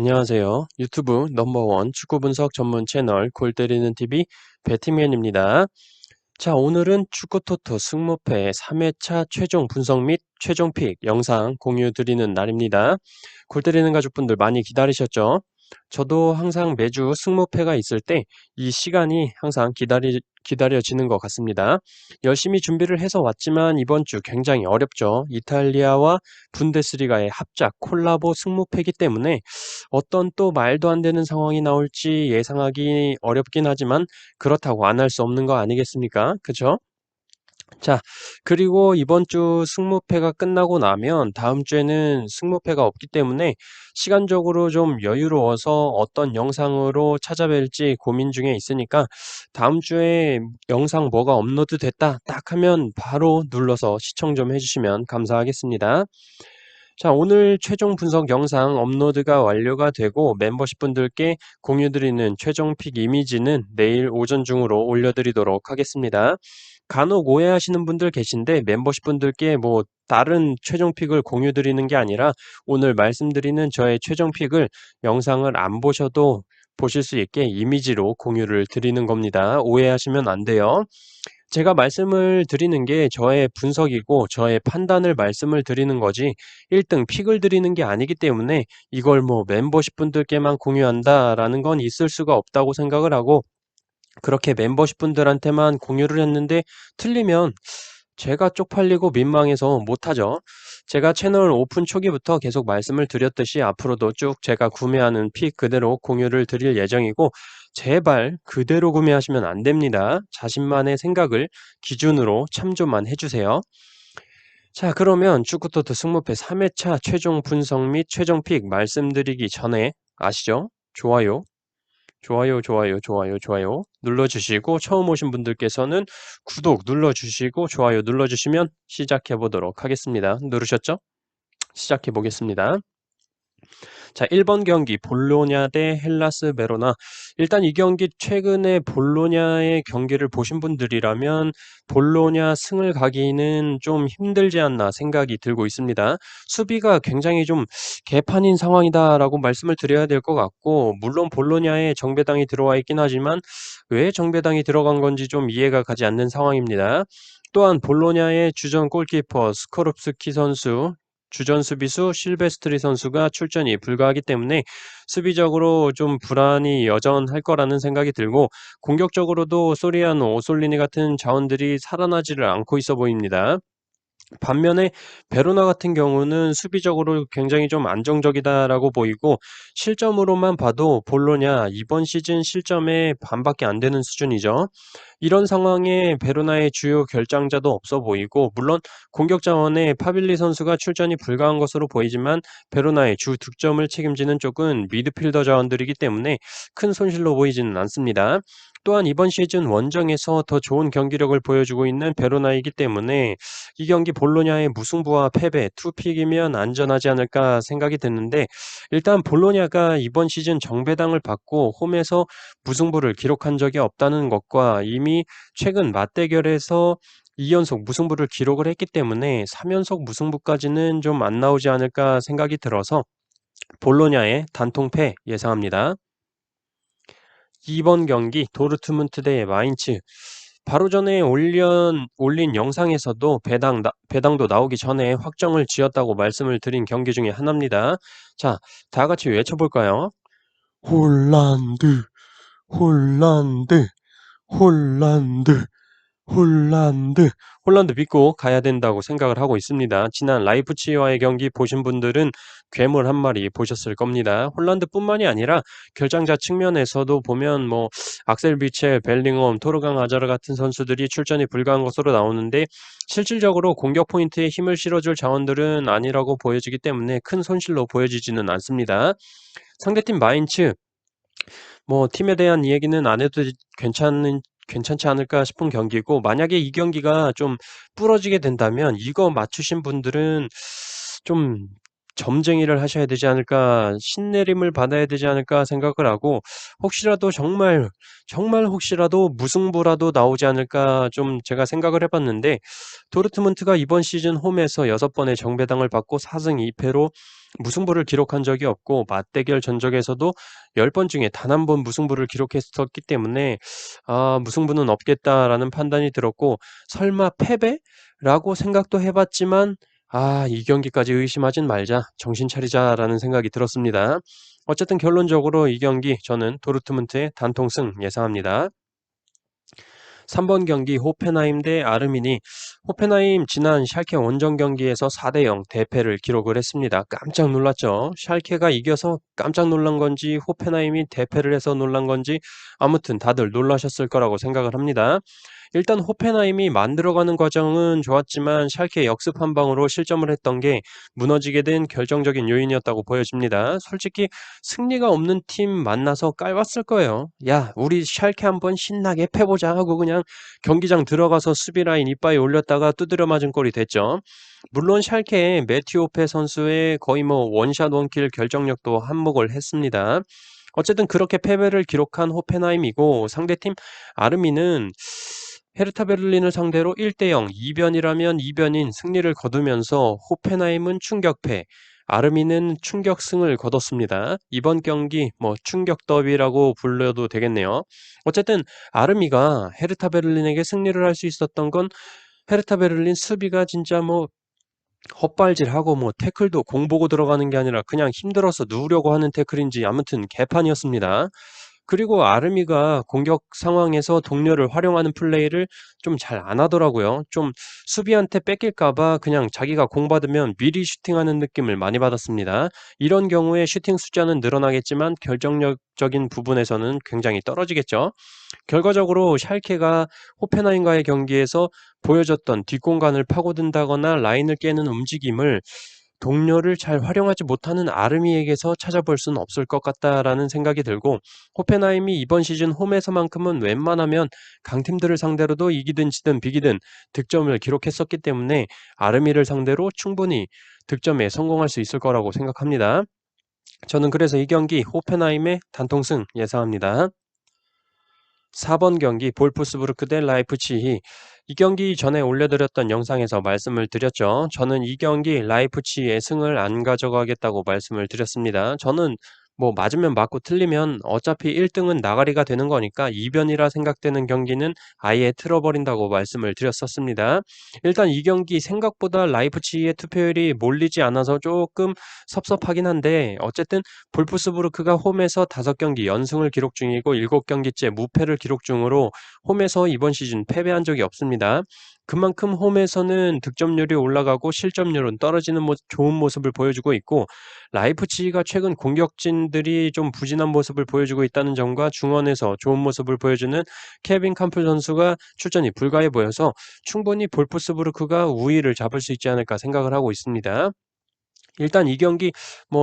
안녕하세요. 유튜브 넘버원 축구 분석 전문 채널 골 때리는 TV 배팅맨입니다. 자, 오늘은 축구토토 승무패 3회차 최종 분석 및 최종 픽 영상 공유 드리는 날입니다. 골 때리는 가족분들 많이 기다리셨죠? 저도 항상 매주 승무패가 있을 때 이 시간이 항상 기다려지는 것 같습니다. 열심히 준비를 해서 왔지만 이번 주 굉장히 어렵죠. 이탈리아와 분데스리가의 합작 콜라보 승무패이기 때문에 어떤 또 말도 안 되는 상황이 나올지 예상하기 어렵긴 하지만 그렇다고 안 할 수 없는 거 아니겠습니까? 그죠? 자, 그리고 이번 주 승무패가 끝나고 나면 다음 주에는 승무패가 없기 때문에 시간적으로 좀 여유로워서 어떤 영상으로 찾아뵐지 고민 중에 있으니까 다음 주에 영상 뭐가 업로드 됐다 딱 하면 바로 눌러서 시청 좀 해주시면 감사하겠습니다. 자, 오늘 최종 분석 영상 업로드가 완료가 되고 멤버십 분들께 공유드리는 최종 픽 이미지는 내일 오전 중으로 올려드리도록 하겠습니다. 간혹 오해하시는 분들 계신데 멤버십 분들께 뭐 다른 최종 픽을 공유드리는 게 아니라 오늘 말씀드리는 저의 최종 픽을 영상을 안 보셔도 보실 수 있게 이미지로 공유를 드리는 겁니다. 오해하시면 안 돼요. 제가 말씀을 드리는 게 저의 분석이고 저의 판단을 말씀을 드리는 거지 1등 픽을 드리는 게 아니기 때문에 이걸 뭐 멤버십 분들께만 공유한다라는 건 있을 수가 없다고 생각을 하고 그렇게 멤버십 분들한테만 공유를 했는데 틀리면 제가 쪽팔리고 민망해서 못하죠. 제가 채널 오픈 초기부터 계속 말씀을 드렸듯이 앞으로도 쭉 제가 구매하는 픽 그대로 공유를 드릴 예정이고 제발 그대로 구매하시면 안 됩니다. 자신만의 생각을 기준으로 참조만 해주세요. 자, 그러면 축구토토 승무패 3회차 최종 분석 및 최종 픽 말씀드리기 전에 아시죠? 좋아요 눌러주시고 처음 오신 분들께서는 구독 눌러주시고 좋아요 눌러주시면 시작해 보도록 하겠습니다. 누르셨죠? 시작해 보겠습니다. 자, 1번 경기 볼로냐 대 헬라스 베로나. 일단 이 경기 최근에 볼로냐의 경기를 보신 분들이라면 볼로냐 승을 가기는 좀 힘들지 않나 생각이 들고 있습니다. 수비가 굉장히 좀 개판인 상황이다라고 말씀을 드려야 될 것 같고 물론 볼로냐에 정배당이 들어와 있긴 하지만 왜 정배당이 들어간 건지 좀 이해가 가지 않는 상황입니다. 또한 볼로냐의 주전 골키퍼 스코롭스키 선수 주전 수비수 실베스트리 선수가 출전이 불가하기 때문에 수비적으로 좀 불안이 여전할 거라는 생각이 들고 공격적으로도 소리아노, 오솔리니 같은 자원들이 살아나지를 않고 있어 보입니다. 반면에 베로나 같은 경우는 수비적으로 굉장히 좀 안정적이다라고 보이고 실점으로만 봐도 볼로냐 이번 시즌 실점의 반밖에 안 되는 수준이죠. 이런 상황에 베로나의 주요 결장자도 없어 보이고 물론 공격 자원에 파빌리 선수가 출전이 불가한 것으로 보이지만 베로나의 주 득점을 책임지는 쪽은 미드필더 자원들이기 때문에 큰 손실로 보이지는 않습니다. 또한 이번 시즌 원정에서 더 좋은 경기력을 보여주고 있는 베로나이기 때문에 이 경기 볼로냐의 무승부와 패배, 투픽이면 안전하지 않을까 생각이 드는데 일단 볼로냐가 이번 시즌 정배당을 받고 홈에서 무승부를 기록한 적이 없다는 것과 이미 최근 맞대결에서 2연속 무승부를 기록을 했기 때문에 3연속 무승부까지는 좀 안 나오지 않을까 생각이 들어서 볼로냐의 단통패 예상합니다. 2번 경기 도르트문트 대 마인츠. 바로 전에 올린 영상에서도 배당도 나오기 전에 확정을 지었다고 말씀을 드린 경기 중에 하나입니다. 자, 다 같이 외쳐볼까요? 홀란드, 홀란드, 홀란드. 홀란드 믿고 가야 된다고 생각을 하고 있습니다. 지난 라이프치히와의 경기 보신 분들은 괴물 한 마리 보셨을 겁니다. 홀란드뿐만이 아니라 결장자 측면에서도 보면 뭐 악셀 비첼, 벨링엄, 토르강 아자르 같은 선수들이 출전이 불가한 것으로 나오는데 실질적으로 공격 포인트에 힘을 실어줄 자원들은 아니라고 보여지기 때문에 큰 손실로 보여지지는 않습니다. 상대팀 마인츠 뭐 팀에 대한 이야기는 안 해도 괜찮지 않을까 싶은 경기고 만약에 이 경기가 좀 부러지게 된다면 이거 맞추신 분들은 좀 점쟁이를 하셔야 되지 않을까, 신내림을 받아야 되지 않을까 생각을 하고 혹시라도 정말 혹시라도 무승부라도 나오지 않을까 좀 제가 생각을 해 봤는데 도르트문트가 이번 시즌 홈에서 6번의 정배당을 받고 4승 2패로 무승부를 기록한 적이 없고 맞대결 전적에서도 10번 중에 단 한 번 무승부를 기록했었기 때문에 '무승부는 없겠다.'라는 판단이 들었고 설마 패배라고 생각도 해 봤지만 '이 경기까지 의심하진 말자. 정신 차리자.'라는 생각이 들었습니다. 어쨌든 결론적으로 이 경기 저는 도르트문트의 단통승 예상합니다. 3번 경기 호펜하임 대 아르미니. 호펜하임 지난 샬케 원정 경기에서 4대0 대패를 기록을 했습니다. 깜짝 놀랐죠. 샬케가 이겨서 깜짝 놀란 건지 호펜하임이 대패를 해서 놀란 건지 아무튼 다들 놀라셨을 거라고 생각을 합니다. 일단 호펜하임이 만들어가는 과정은 좋았지만 샬케 역습 한 방으로 실점을 했던 게 무너지게 된 결정적인 요인이었다고 보여집니다. 솔직히 승리가 없는 팀 만나서 깔봤을 거예요. 야, 우리 샬케 한번 신나게 패보자 하고 그냥 경기장 들어가서 수비 라인 이빠이 올렸다가 두드려 맞은 꼴이 됐죠. 물론 샬케의 매튜오페 선수의 거의 원샷 원킬 결정력도 한몫을 했습니다. 어쨌든 그렇게 패배를 기록한 호펜하임이고 상대팀 아르미는 헤르타 베를린을 상대로 1대0 2변이라면 2변인 승리를 거두면서 호펜하임은 충격패, 아르미는 충격승을 거뒀습니다. 이번 경기 충격 더비라고 불러도 되겠네요. 어쨌든 아르미가 헤르타 베를린에게 승리를 할 수 있었던 건 헤르타 베를린 수비가 진짜 헛발질하고 태클도 공보고 들어가는 게 아니라 그냥 힘들어서 누우려고 하는 태클인지 아무튼 개판이었습니다. 그리고 아르미가 공격 상황에서 동료를 활용하는 플레이를 좀 잘 안 하더라고요. 좀 수비한테 뺏길까 봐 그냥 자기가 공 받으면 미리 슈팅하는 느낌을 많이 받았습니다. 이런 경우에 슈팅 숫자는 늘어나겠지만 결정력적인 부분에서는 굉장히 떨어지겠죠. 결과적으로 샬케가 호펜하임과의 경기에서 보여줬던 뒷공간을 파고든다거나 라인을 깨는 움직임을 동료를 잘 활용하지 못하는 아르미에게서 찾아볼 수는 없을 것 같다라는 생각이 들고 호펜하임이 이번 시즌 홈에서만큼은 웬만하면 강팀들을 상대로도 이기든 지든 비기든 득점을 기록했었기 때문에 아르미를 상대로 충분히 득점에 성공할 수 있을 거라고 생각합니다. 저는 그래서 이 경기 호펜하임의 단통승 예상합니다. 4번 경기 볼프스부르크 대 라이프치히. 이 경기 전에 올려드렸던 영상에서 말씀을 드렸죠. 저는 이 경기 라이프치히의 승을 안 가져가겠다고 말씀을 드렸습니다. 저는 맞으면 맞고 틀리면 어차피 1등은 나가리가 되는 거니까 이변이라 생각되는 경기는 아예 틀어버린다고 말씀을 드렸었습니다. 일단 이 경기 생각보다 라이프치히의 투표율이 몰리지 않아서 조금 섭섭하긴 한데 어쨌든 볼프스부르크가 홈에서 5경기 연승을 기록 중이고 7경기째 무패를 기록 중으로 홈에서 이번 시즌 패배한 적이 없습니다. 그만큼 홈에서는 득점률이 올라가고 실점률은 떨어지는 좋은 모습을 보여주고 있고 라이프치히가 최근 공격진들이 좀 부진한 모습을 보여주고 있다는 점과 중원에서 좋은 모습을 보여주는 케빈 캄플 선수가 출전이 불가해 보여서 충분히 볼프스부르크가 우위를 잡을 수 있지 않을까 생각을 하고 있습니다. 일단 이 경기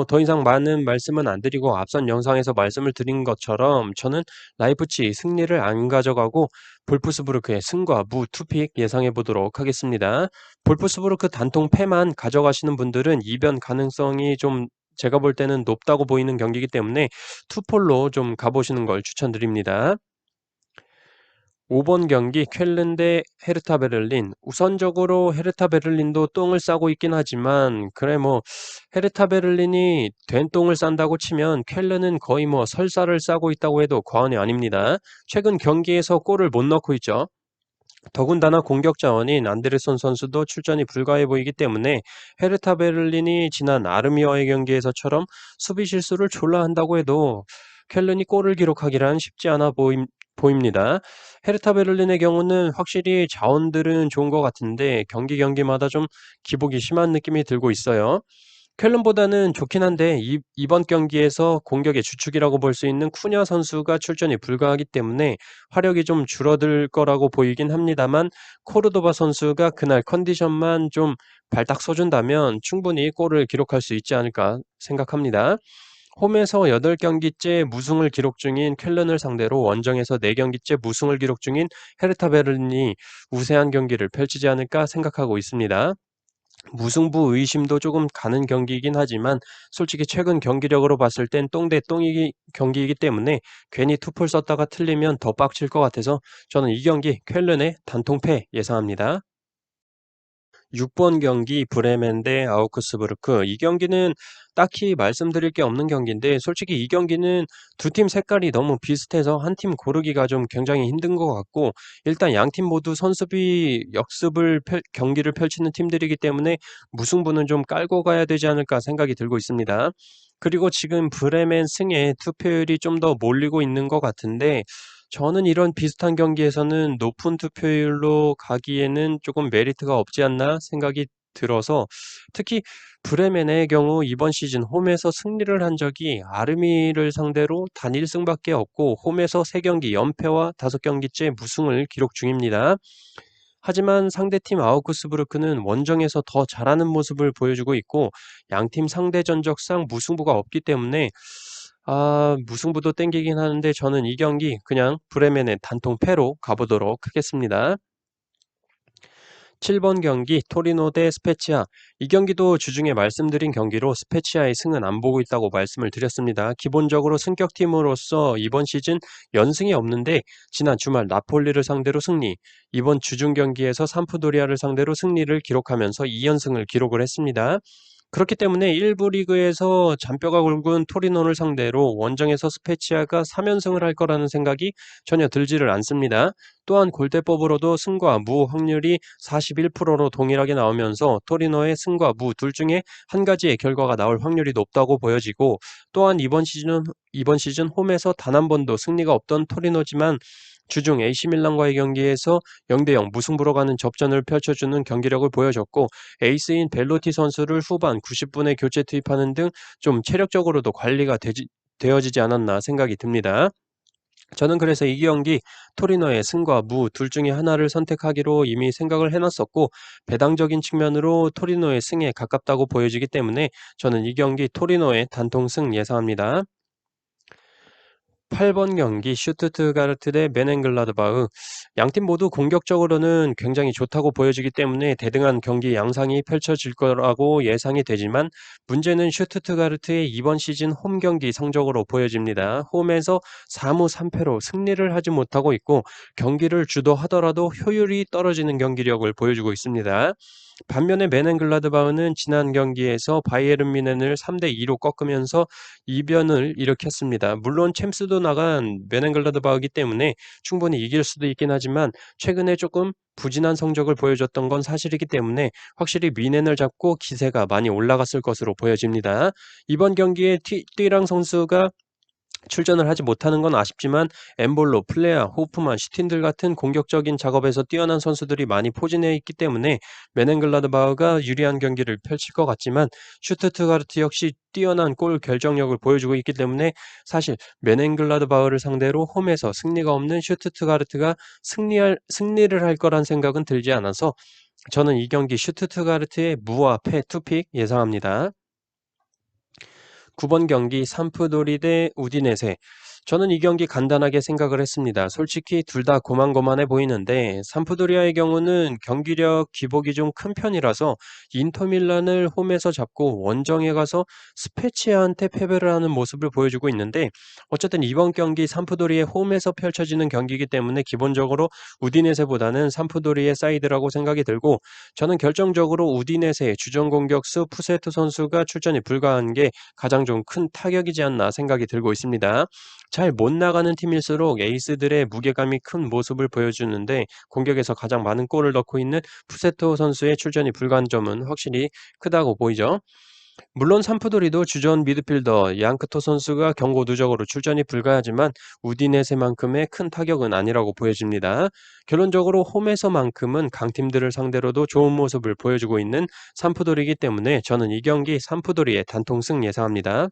더 이상 많은 말씀은 안 드리고 앞선 영상에서 말씀을 드린 것처럼 저는 라이프치히 승리를 안 가져가고 볼프스부르크의 승과 무 투픽 예상해 보도록 하겠습니다. 볼프스부르크 단통 패만 가져가시는 분들은 이변 가능성이 좀 제가 볼 때는 높다고 보이는 경기이기 때문에 투폴로 좀 가보시는 걸 추천드립니다. 5번 경기 쾰른 대 헤르타 베를린. 우선적으로 헤르타 베를린도 똥을 싸고 있긴 하지만 그래 헤르타 베를린이 된 똥을 싼다고 치면 쾰른은 거의 설사를 싸고 있다고 해도 과언이 아닙니다. 최근 경기에서 골을 못 넣고 있죠. 더군다나 공격 자원인 안데르손 선수도 출전이 불가해 보이기 때문에 헤르타 베를린이 지난 아르미와의 경기에서처럼 수비 실수를 졸라 한다고 해도 켈른이 골을 기록하기란 쉽지 않아 보입니다. 헤르타 베를린의 경우는 확실히 자원들은 좋은 것 같은데 경기마다 좀 기복이 심한 느낌이 들고 있어요. 켈른보다는 좋긴 한데 이번 경기에서 공격의 주축이라고 볼 수 있는 쿠냐 선수가 출전이 불가하기 때문에 화력이 좀 줄어들 거라고 보이긴 합니다만 코르도바 선수가 그날 컨디션만 좀 발딱 서준다면 충분히 골을 기록할 수 있지 않을까 생각합니다. 홈에서 8경기째 무승을 기록 중인 켈른을 상대로 원정에서 4경기째 무승을 기록 중인 헤르타 베를린이 우세한 경기를 펼치지 않을까 생각하고 있습니다. 무승부 의심도 조금 가는 경기이긴 하지만 솔직히 최근 경기력으로 봤을 땐 똥 대 똥이 경기이기 때문에 괜히 투풀 썼다가 틀리면 더 빡칠 것 같아서 저는 이 경기 쾰른의 단통패 예상합니다. 6번 경기 브레멘 대 아우크스부르크. 이 경기는 딱히 말씀드릴 게 없는 경기인데 솔직히 이 경기는 두 팀 색깔이 너무 비슷해서 한 팀 고르기가 좀 굉장히 힘든 것 같고 일단 양 팀 모두 선수비 역습을 경기를 펼치는 팀들이기 때문에 무승부는 좀 깔고 가야 되지 않을까 생각이 들고 있습니다. 그리고 지금 브레멘 승에 투표율이 좀 더 몰리고 있는 것 같은데 저는 이런 비슷한 경기에서는 높은 투표율로 가기에는 조금 메리트가 없지 않나 생각이 들어서 특히 브레멘의 경우 이번 시즌 홈에서 승리를 한 적이 아르미를 상대로 단 1승밖에 없고 홈에서 3경기 연패와 5경기째 무승을 기록 중입니다. 하지만 상대팀 아우크스부르크는 원정에서 더 잘하는 모습을 보여주고 있고 양팀 상대 전적상 무승부가 없기 때문에 무승부도 땡기긴 하는데 저는 이 경기 그냥 브레멘의 단통 패로 가보도록 하겠습니다. 7번 경기 토리노 대 스페치아. 이 경기도 주중에 말씀드린 경기로 스페치아의 승은 안 보고 있다고 말씀을 드렸습니다. 기본적으로 승격팀으로서 이번 시즌 연승이 없는데 지난 주말 나폴리를 상대로 승리, 이번 주중 경기에서 삼프도리아를 상대로 승리를 기록하면서 2연승을 기록을 했습니다. 그렇기 때문에 1부 리그에서 잔뼈가 굵은 토리노를 상대로 원정에서 스페치아가 3연승을 할 거라는 생각이 전혀 들지를 않습니다. 또한 골대법으로도 승과 무 확률이 41%로 동일하게 나오면서 토리노의 승과 무 둘 중에 한 가지의 결과가 나올 확률이 높다고 보여지고 또한 이번 시즌 홈에서 단 한 번도 승리가 없던 토리노지만 주중 AC밀란과의 경기에서 0대0 무승부로 가는 접전을 펼쳐주는 경기력을 보여줬고 에이스인 벨로티 선수를 후반 90분에 교체 투입하는 등 좀 체력적으로도 관리가 되어지지 않았나 생각이 듭니다. 저는 그래서 이 경기 토리노의 승과 무 둘 중에 하나를 선택하기로 이미 생각을 해놨었고 배당적인 측면으로 토리노의 승에 가깝다고 보여지기 때문에 저는 이 경기 토리노의 단통승 예상합니다. 8번 경기 슈투트가르트 대 메넨글라드바흐. 양팀 모두 공격적으로는 굉장히 좋다고 보여지기 때문에 대등한 경기 양상이 펼쳐질 거라고 예상이 되지만 문제는 슈투트가르트의 이번 시즌 홈 경기 성적으로 보여집니다. 홈에서 4무 3패로 승리를 하지 못하고 있고 경기를 주도하더라도 효율이 떨어지는 경기력을 보여주고 있습니다. 반면에 메넨글라드바흐는 지난 경기에서 바이에른 뮌헨을 3대2로 꺾으면서 이변을 일으켰습니다. 물론 챔스도 나간 메넨글라드바흐이기 때문에 충분히 이길 수도 있긴 하지만 최근에 조금 부진한 성적을 보여줬던 건 사실이기 때문에 확실히 뮌헨을 잡고 기세가 많이 올라갔을 것으로 보여집니다. 이번 경기에 띠랑 선수가 출전을 하지 못하는 건 아쉽지만 엠볼로, 플레아, 호프만, 슈틴들 같은 공격적인 작업에서 뛰어난 선수들이 많이 포진해 있기 때문에 메넨글라드바흐가 유리한 경기를 펼칠 것 같지만 슈투트가르트 역시 뛰어난 골 결정력을 보여주고 있기 때문에 사실 메넨글라드바흐를 상대로 홈에서 승리가 없는 슈투트가르트가 승리를 할 거란 생각은 들지 않아서 저는 이 경기 슈투트가르트의 무와 패 투픽 예상합니다. 9번 경기 삼프도리 대 우디네세. 저는 이 경기 간단하게 생각을 했습니다. 솔직히 둘 다 고만고만해 보이는데 삼프도리아의 경우는 경기력 기복이 좀 큰 편이라서 인터밀란을 홈에서 잡고 원정에 가서 스페치아한테 패배를 하는 모습을 보여주고 있는데 어쨌든 이번 경기 삼프도리의 홈에서 펼쳐지는 경기이기 때문에 기본적으로 우디네세보다는 삼프도리의 사이드라고 생각이 들고 저는 결정적으로 우디네세의 주전 공격수 푸세트 선수가 출전이 불가한 게 가장 좀 큰 타격이지 않나 생각이 들고 있습니다. 잘 못 나가는 팀일수록 에이스들의 무게감이 큰 모습을 보여주는데 공격에서 가장 많은 골을 넣고 있는 푸세토 선수의 출전이 불가한 점은 확실히 크다고 보이죠. 물론 삼프도리도 주전 미드필더 양크토 선수가 경고 누적으로 출전이 불가하지만 우디네세만큼의 큰 타격은 아니라고 보여집니다. 결론적으로 홈에서만큼은 강팀들을 상대로도 좋은 모습을 보여주고 있는 삼프도리이기 때문에 저는 이 경기 삼프도리의 단통승 예상합니다.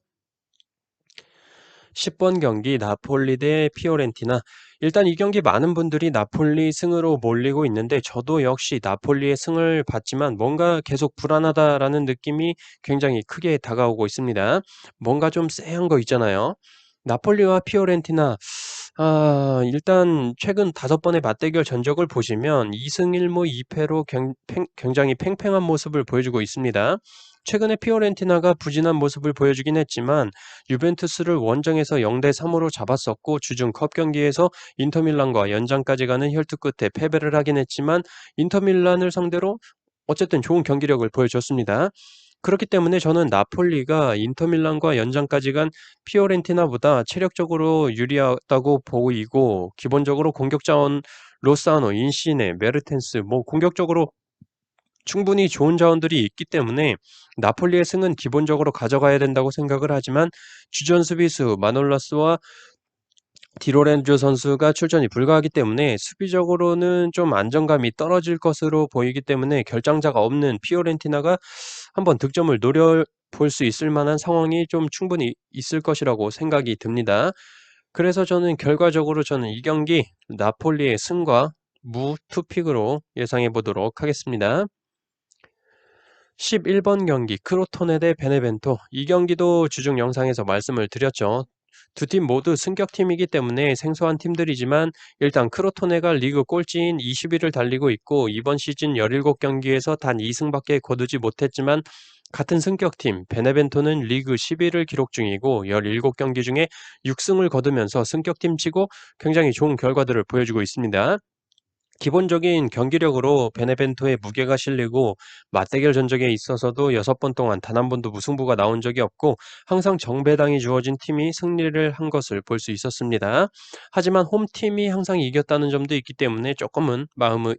10번 경기 나폴리 대 피오렌티나. 일단 이 경기 많은 분들이 나폴리 승으로 몰리고 있는데 저도 역시 나폴리의 승을 봤지만 뭔가 계속 불안하다라는 느낌이 굉장히 크게 다가오고 있습니다. 뭔가 좀 쎄한 거 있잖아요. 나폴리와 피오렌티나 일단 최근 5번의 맞대결 전적을 보시면 2승 1무 2패로 굉장히 팽팽한 모습을 보여주고 있습니다. 최근에 피오렌티나가 부진한 모습을 보여주긴 했지만 유벤투스를 원정에서 0대 3으로 잡았었고 주중 컵 경기에서 인터밀란과 연장까지 가는 혈투 끝에 패배를 하긴 했지만 인터밀란을 상대로 어쨌든 좋은 경기력을 보여줬습니다. 그렇기 때문에 저는 나폴리가 인터밀란과 연장까지 간 피오렌티나보다 체력적으로 유리하다고 보이고 기본적으로 공격 자원 로사노, 인시네, 메르텐스 공격적으로 충분히 좋은 자원들이 있기 때문에 나폴리의 승은 기본적으로 가져가야 된다고 생각을 하지만 주전 수비수 마놀라스와 디로렌조 선수가 출전이 불가하기 때문에 수비적으로는 좀 안정감이 떨어질 것으로 보이기 때문에 결장자가 없는 피오렌티나가 한번 득점을 노려볼 수 있을 만한 상황이 좀 충분히 있을 것이라고 생각이 듭니다. 그래서 결과적으로 이 경기 나폴리의 승과 무 투픽으로 예상해 보도록 하겠습니다. 11번 경기 크로토네 대 베네벤토. 이 경기도 주중 영상에서 말씀을 드렸죠. 두 팀 모두 승격팀이기 때문에 생소한 팀들이지만 일단 크로토네가 리그 꼴찌인 20위를 달리고 있고 이번 시즌 17경기에서 단 2승밖에 거두지 못했지만 같은 승격팀 베네벤토는 리그 10위를 기록 중이고 17경기 중에 6승을 거두면서 승격팀치고 굉장히 좋은 결과들을 보여주고 있습니다. 기본적인 경기력으로 베네벤토의 무게가 실리고 맞대결 전적에 있어서도 6번 동안 단 한 번도 무승부가 나온 적이 없고 항상 정배당이 주어진 팀이 승리를 한 것을 볼 수 있었습니다. 하지만 홈팀이 항상 이겼다는 점도 있기 때문에 조금은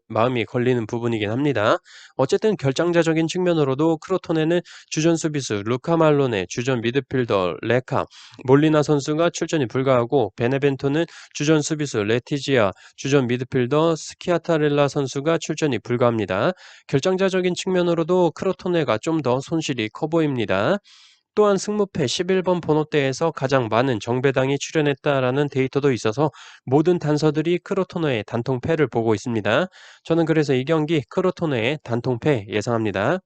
마음이 걸리는 부분이긴 합니다. 어쨌든 결장자적인 측면으로도 크로토네는 주전 수비수 루카 말로네, 주전 미드필더 레카, 몰리나 선수가 출전이 불가하고 베네벤토는 주전 수비수 레티지아, 주전 미드필더 스키아타렐라 선수가 출전이 불가합니다. 결정자적인 측면으로도 크로토네가 좀 더 손실이 커 보입니다. 또한 승무패 11번 번호대에서 가장 많은 정배당이 출연했다라는 데이터도 있어서 모든 단서들이 크로토네의 단통패를 보고 있습니다. 저는 그래서 이 경기 크로토네의 단통패 예상합니다.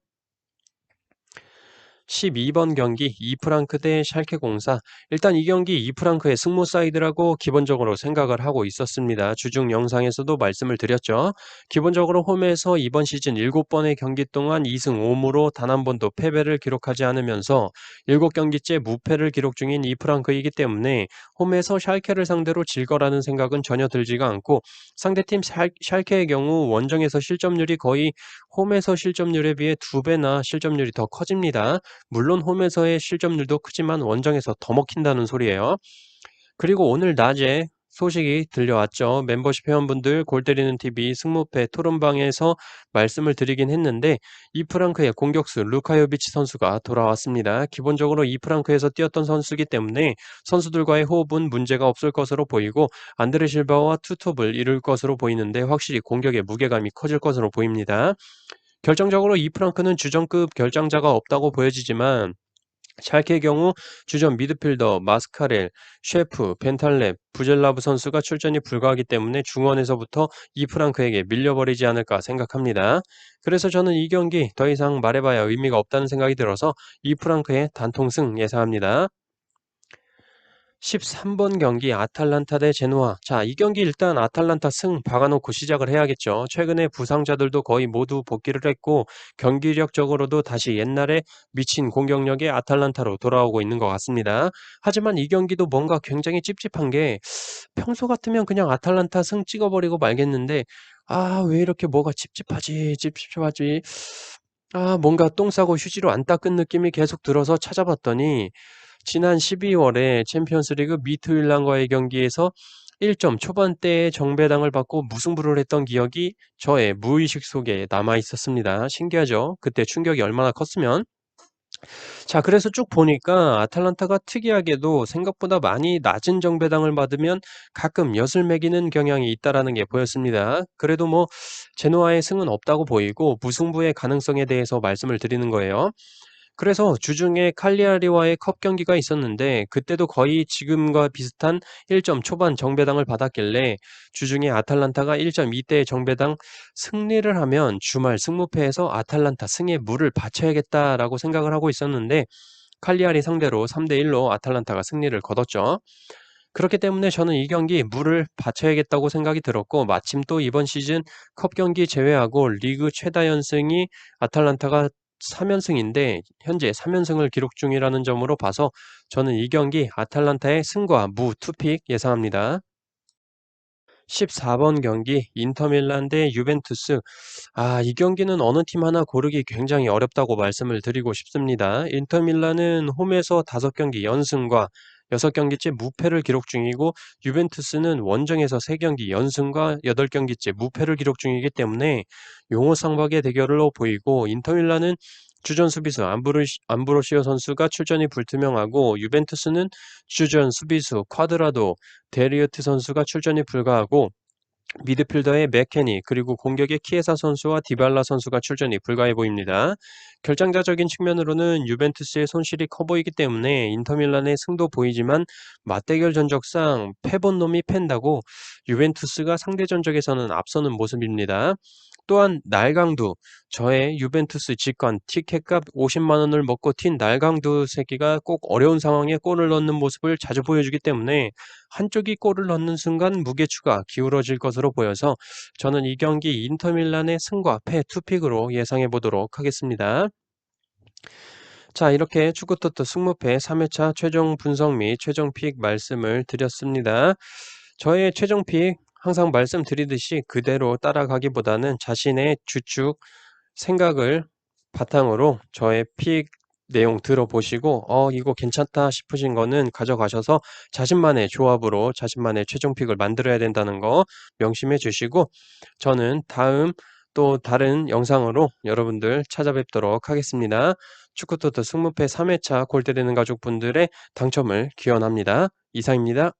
12번 경기 이프랑크 대 샬케 공사. 일단 이 경기 이프랑크의 승무 사이드라고 기본적으로 생각을 하고 있었습니다. 주중 영상에서도 말씀을 드렸죠. 기본적으로 홈에서 이번 시즌 7번의 경기 동안 2승 5무로 단 한 번도 패배를 기록하지 않으면서 7경기째 무패를 기록 중인 이프랑크이기 때문에 홈에서 샬케를 상대로 질 거라는 생각은 전혀 들지가 않고 상대팀 샬케의 경우 원정에서 실점률이 거의 홈에서 실점률에 비해 2배나 실점률이 더 커집니다. 물론 홈에서의 실점률도 크지만 원정에서 더 먹힌다는 소리예요. 그리고 오늘 낮에 소식이 들려왔죠. 멤버십 회원분들 골 때리는 TV 승무패 토론방에서 말씀을 드리긴 했는데 이프랑크의 공격수 루카요비치 선수가 돌아왔습니다. 기본적으로 이프랑크에서 뛰었던 선수이기 때문에 선수들과의 호흡은 문제가 없을 것으로 보이고 안드레 실바와 투톱을 이룰 것으로 보이는데 확실히 공격의 무게감이 커질 것으로 보입니다. 결정적으로 이프랑크는 주전급 결장자가 없다고 보여지지만 샬케의 경우 주전 미드필더 마스카렐, 셰프, 벤탈렙, 부젤라브 선수가 출전이 불가하기 때문에 중원에서부터 이프랑크에게 밀려버리지 않을까 생각합니다. 그래서 저는 이 경기 더 이상 말해봐야 의미가 없다는 생각이 들어서 이프랑크의 단통승 예상합니다. 13번 경기 아탈란타 대 제노아. 자, 이 경기 일단 아탈란타 승 박아놓고 시작을 해야겠죠. 최근에 부상자들도 거의 모두 복귀를 했고 경기력적으로도 다시 옛날에 미친 공격력의 아탈란타로 돌아오고 있는 것 같습니다. 하지만 이 경기도 뭔가 굉장히 찝찝한 게 평소 같으면 그냥 아탈란타 승 찍어버리고 말겠는데 왜 이렇게 뭐가 찝찝하지? 뭔가 똥 싸고 휴지로 안 닦은 느낌이 계속 들어서 찾아봤더니 지난 12월에 챔피언스리그 미트윌란과의 경기에서 1점 초반대에 정배당을 받고 무승부를 했던 기억이 저의 무의식 속에 남아 있었습니다. 신기하죠? 그때 충격이 얼마나 컸으면. 자, 그래서 쭉 보니까 아탈란타가 특이하게도 생각보다 많이 낮은 정배당을 받으면 가끔 엿을 매기는 경향이 있다라는 게 보였습니다. 그래도 제노아의 승은 없다고 보이고 무승부의 가능성에 대해서 말씀을 드리는 거예요. 그래서 주중에 칼리아리와의 컵 경기가 있었는데 그때도 거의 지금과 비슷한 1점 초반 정배당을 받았길래 주중에 아탈란타가 1.2대 정배당 승리를 하면 주말 승무패에서 아탈란타 승에 물을 바쳐야겠다라고 생각을 하고 있었는데 칼리아리 상대로 3대1로 아탈란타가 승리를 거뒀죠. 그렇기 때문에 저는 이 경기 물을 바쳐야겠다고 생각이 들었고 마침 또 이번 시즌 컵 경기 제외하고 리그 최다 연승이 아탈란타가 3연승인데 현재 3연승을 기록 중이라는 점으로 봐서 저는 이 경기 아탈란타의 승과 무 투픽 예상합니다. 14번 경기 인터밀란 대 유벤투스. 이 경기는 어느 팀 하나 고르기 굉장히 어렵다고 말씀을 드리고 싶습니다. 인터밀란은 홈에서 5경기 연승과 6경기째 무패를 기록 중이고 유벤투스는 원정에서 3경기 연승과 8경기째 무패를 기록 중이기 때문에 용호상박의 대결로 보이고 인터밀란은 주전 수비수 암브로시오 선수가 출전이 불투명하고 유벤투스는 주전 수비수 쿼드라도 데리어트 선수가 출전이 불가하고 미드필더의 맥케니 그리고 공격의 키에사 선수와 디발라 선수가 출전이 불가해 보입니다. 결정자적인 측면으로는 유벤투스의 손실이 커 보이기 때문에 인터밀란의 승도 보이지만 맞대결 전적상 패본 놈이 팬다고 유벤투스가 상대 전적에서는 앞서는 모습입니다. 또한 날강두 저의 유벤투스 직관 티켓값 50만 원을 먹고 튄 날강두 새끼가 꼭 어려운 상황에 골을 넣는 모습을 자주 보여주기 때문에 한쪽이 골을 넣는 순간 무게추가 기울어질 것으로 보여서 저는 이 경기 인터밀란의 승과 패 투픽으로 예상해 보도록 하겠습니다. 자, 이렇게 축구토토 승무패 3회차 최종 분석 및 최종 픽 말씀을 드렸습니다. 저의 최종 픽 항상 말씀드리듯이 그대로 따라가기보다는 자신의 주축 생각을 바탕으로 저의 픽 내용 들어보시고 이거 괜찮다 싶으신 거는 가져가셔서 자신만의 조합으로 자신만의 최종 픽을 만들어야 된다는 거 명심해 주시고 저는 다음 또 다른 영상으로 여러분들 찾아뵙도록 하겠습니다. 축구토토 승무패 3회차 골 때리는 가족분들의 당첨을 기원합니다. 이상입니다.